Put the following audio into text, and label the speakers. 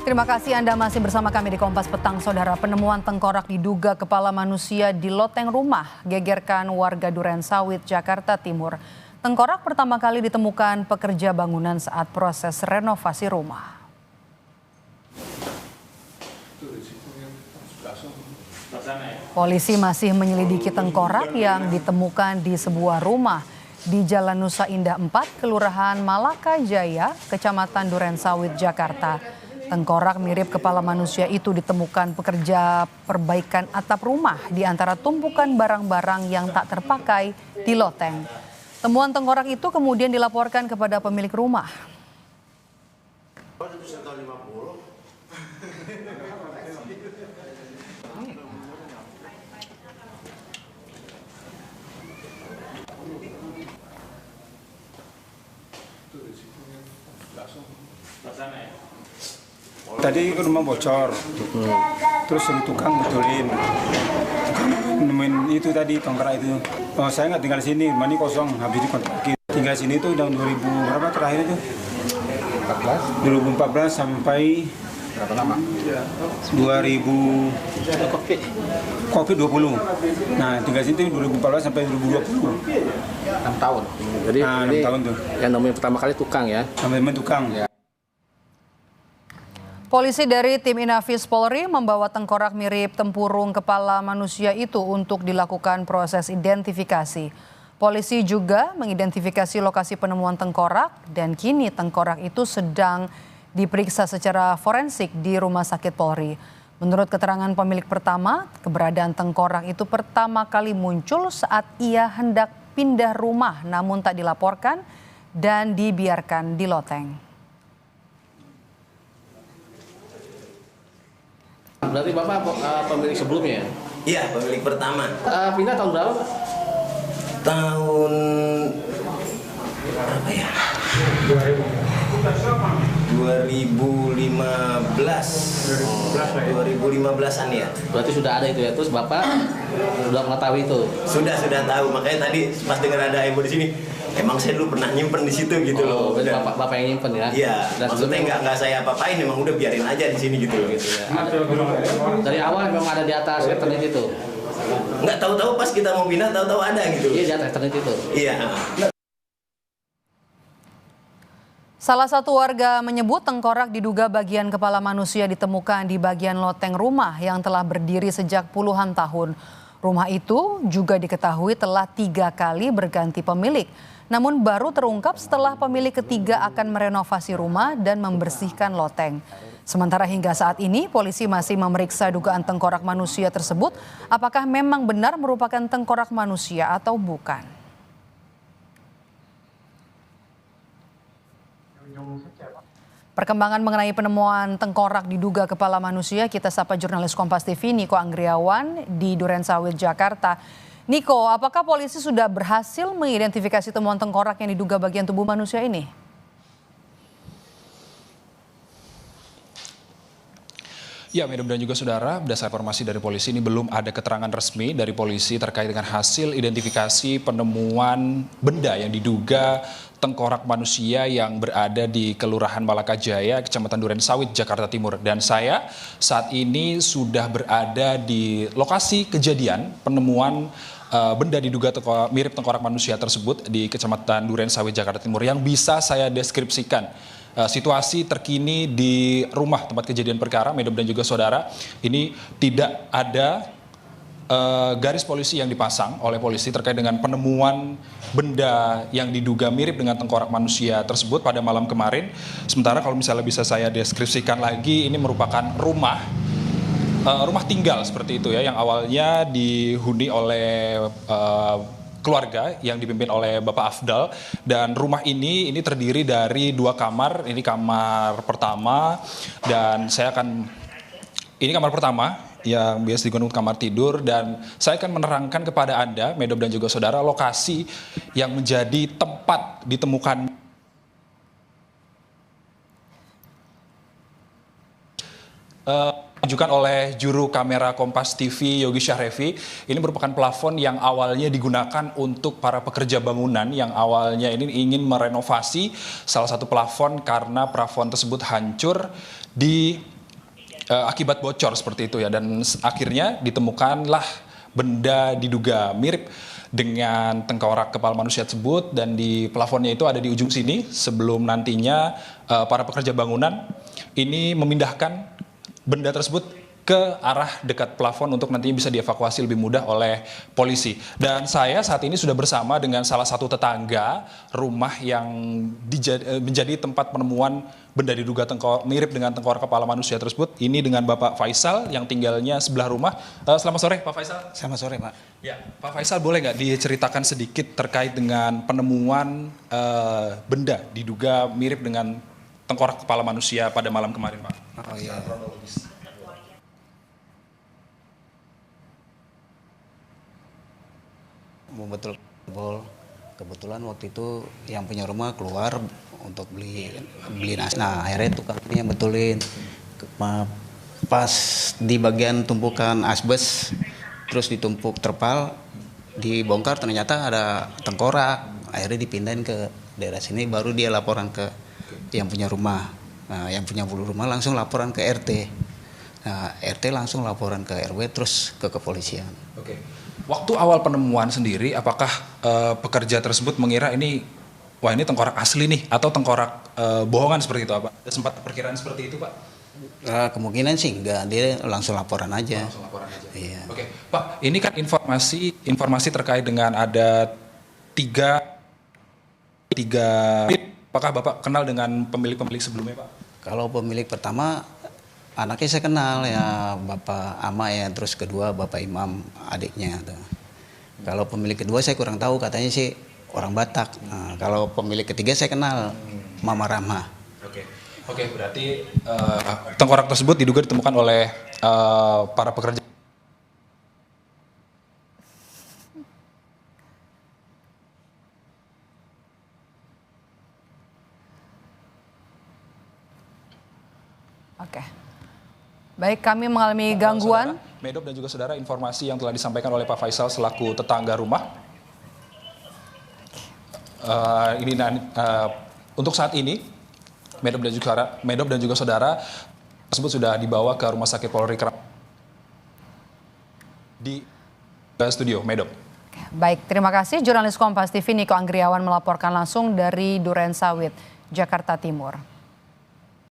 Speaker 1: Terima kasih Anda masih bersama kami di Kompas Petang, Saudara. Penemuan tengkorak diduga kepala manusia di loteng rumah gegerkan warga Durensawit, Jakarta Timur. Tengkorak pertama kali ditemukan pekerja bangunan saat proses renovasi rumah. Polisi masih menyelidiki tengkorak yang ditemukan di sebuah rumah di Jalan Nusa Indah 4, Kelurahan Malaka Jaya, Kecamatan Durensawit, Jakarta. Tengkorak mirip kepala manusia itu ditemukan pekerja perbaikan atap rumah di antara tumpukan barang-barang yang tak terpakai di loteng. Temuan tengkorak itu kemudian dilaporkan kepada pemilik rumah.
Speaker 2: Tadi rumah bocor, terus suruh tukang betulin. Nemuin itu tadi tongkrak itu. Oh, saya nggak tinggal di sini, rumah ini kosong, habis dikontrakin. Tinggal di sini itu tahun 2000 berapa terakhir itu? 2014 sampai berapa lama? 2000 Covid 20. Nah, tinggal di sini 2014 sampai 2020.
Speaker 3: 6 tahun. Jadi
Speaker 2: 6 tahun tuh.
Speaker 3: Yang namanya pertama kali tukang ya.
Speaker 2: Sampai tukang.
Speaker 3: Ya.
Speaker 1: Polisi dari tim Inafis Polri membawa tengkorak mirip tempurung kepala manusia itu untuk dilakukan proses identifikasi. Polisi juga mengidentifikasi lokasi penemuan tengkorak dan kini tengkorak itu sedang diperiksa secara forensik di Rumah Sakit Polri. Menurut keterangan pemilik pertama, keberadaan tengkorak itu pertama kali muncul saat ia hendak pindah rumah namun tak dilaporkan dan dibiarkan di loteng.
Speaker 3: Berarti Bapak pemilik sebelumnya ya?
Speaker 4: Iya, pemilik pertama.
Speaker 3: Pindah tahun berapa Pak?
Speaker 4: Tahun berapa ya? 2015-an ya.
Speaker 3: Berarti sudah ada itu ya, terus Bapak sudah mengetahui itu?
Speaker 4: Sudah tahu, makanya tadi pas dengar ada heboh di sini, emang saya dulu pernah nyimpen di situ gitu loh.
Speaker 3: Berarti Bapak yang nyimpen ya?
Speaker 4: Iya, maksudnya nggak saya apa-apain, emang udah biarin aja di sini gitu loh.
Speaker 3: Gitu ya. Dari awal memang ada di atas eternit itu?
Speaker 4: Nggak tahu-tahu pas kita mau pindah, tahu-tahu ada gitu.
Speaker 3: Iya, di atas eternit itu?
Speaker 4: Iya.
Speaker 1: Salah satu warga menyebut tengkorak diduga bagian kepala manusia ditemukan di bagian loteng rumah yang telah berdiri sejak puluhan tahun. Rumah itu juga diketahui telah 3 kali berganti pemilik. Namun baru terungkap setelah pemilik ketiga akan merenovasi rumah dan membersihkan loteng. Sementara hingga saat ini polisi masih memeriksa dugaan tengkorak manusia tersebut. Apakah memang benar merupakan tengkorak manusia atau bukan? Perkembangan mengenai penemuan tengkorak diduga kepala manusia, kita sapa jurnalis Kompas TV Niko Anggriawan di Durensawit, Jakarta. Niko, apakah polisi sudah berhasil mengidentifikasi temuan tengkorak yang diduga bagian tubuh manusia ini?
Speaker 5: Ya, Medom dan juga saudara, berdasarkan informasi dari polisi ini belum ada keterangan resmi dari polisi terkait dengan hasil identifikasi penemuan benda yang diduga tengkorak manusia yang berada di Kelurahan Malaka Jaya, Kecamatan Durensawit, Jakarta Timur. Dan saya saat ini sudah berada di lokasi kejadian penemuan benda diduga mirip tengkorak manusia tersebut di Kecamatan Durensawit, Jakarta Timur yang bisa saya deskripsikan. Situasi terkini di rumah tempat kejadian perkara, Medom dan juga saudara, ini tidak ada garis polisi yang dipasang oleh polisi terkait dengan penemuan benda yang diduga mirip dengan tengkorak manusia tersebut pada malam kemarin. Sementara kalau misalnya bisa saya deskripsikan lagi, ini merupakan rumah tinggal seperti itu ya, yang awalnya dihuni oleh keluarga yang dipimpin oleh Bapak Afdal, dan rumah ini terdiri dari 2 kamar. Ini kamar pertama, dan ini kamar pertama yang biasa digunakan kamar tidur, dan saya akan menerangkan kepada Anda, Medom dan juga saudara, lokasi yang menjadi tempat ditemukan ditunjukkan oleh juru kamera Kompas TV Yogi Syahrevi. Ini merupakan plafon yang awalnya digunakan untuk para pekerja bangunan yang awalnya ini ingin merenovasi salah satu plafon karena plafon tersebut hancur akibat bocor seperti itu ya, dan akhirnya ditemukanlah benda diduga mirip dengan tengkorak kepala manusia tersebut, dan di plafonnya itu ada di ujung sini sebelum nantinya para pekerja bangunan ini memindahkan benda tersebut ke arah dekat plafon untuk nantinya bisa dievakuasi lebih mudah oleh polisi. Dan saya saat ini sudah bersama dengan salah satu tetangga rumah yang menjadi tempat penemuan benda diduga mirip dengan tengkorak kepala manusia tersebut. Ini dengan Bapak Faisal yang tinggalnya sebelah rumah. Selamat sore Pak Faisal.
Speaker 6: Selamat sore Pak.
Speaker 5: Ya, Pak Faisal, boleh nggak diceritakan sedikit terkait dengan penemuan benda diduga mirip dengan tengkorak kepala manusia pada malam kemarin, Pak?
Speaker 6: Oh iya. Betul. Kebetulan waktu itu yang punya rumah keluar untuk beli nasi. Nah akhirnya tukang ini yang betulin. Pas di bagian tumpukan asbes, terus ditumpuk terpal, dibongkar ternyata ada tengkorak. Akhirnya dipindahin ke daerah sini, baru dia laporan ke yang punya rumah. Nah, yang punya rumah langsung laporan ke RT. Nah, RT langsung laporan ke RW terus ke kepolisian.
Speaker 5: Oke. Waktu awal penemuan sendiri, apakah pekerja tersebut mengira ini tengkorak asli nih atau tengkorak bohongan seperti itu, Pak? Ada sempat perkiraan seperti itu, Pak?
Speaker 6: Kemungkinan sih enggak, dia langsung laporan aja.
Speaker 5: Langsung laporan aja.
Speaker 6: Iya.
Speaker 5: Oke, Pak, ini kan informasi terkait dengan ada tiga. Apakah Bapak kenal dengan pemilik-pemilik sebelumnya, Pak?
Speaker 6: Kalau pemilik pertama, anaknya saya kenal ya, Bapak Ama ya, terus kedua Bapak Imam, adiknya. Tuh. Kalau pemilik kedua saya kurang tahu, katanya sih orang Batak. Nah, kalau pemilik ketiga saya kenal, Mama Rahma.
Speaker 5: Oke, berarti tengkorak tersebut diduga ditemukan oleh para pekerja.
Speaker 1: Oke. Baik, kami mengalami gangguan.
Speaker 5: Medop dan juga saudara, informasi yang telah disampaikan oleh Pak Faisal selaku tetangga rumah. Untuk saat ini, Medop dan juga saudara tersebut sudah dibawa ke Rumah Sakit Polri di studio Medop.
Speaker 1: Baik, terima kasih. Jurnalis Kompas TV Niko Anggriawan melaporkan langsung dari Duren Sawit, Jakarta Timur.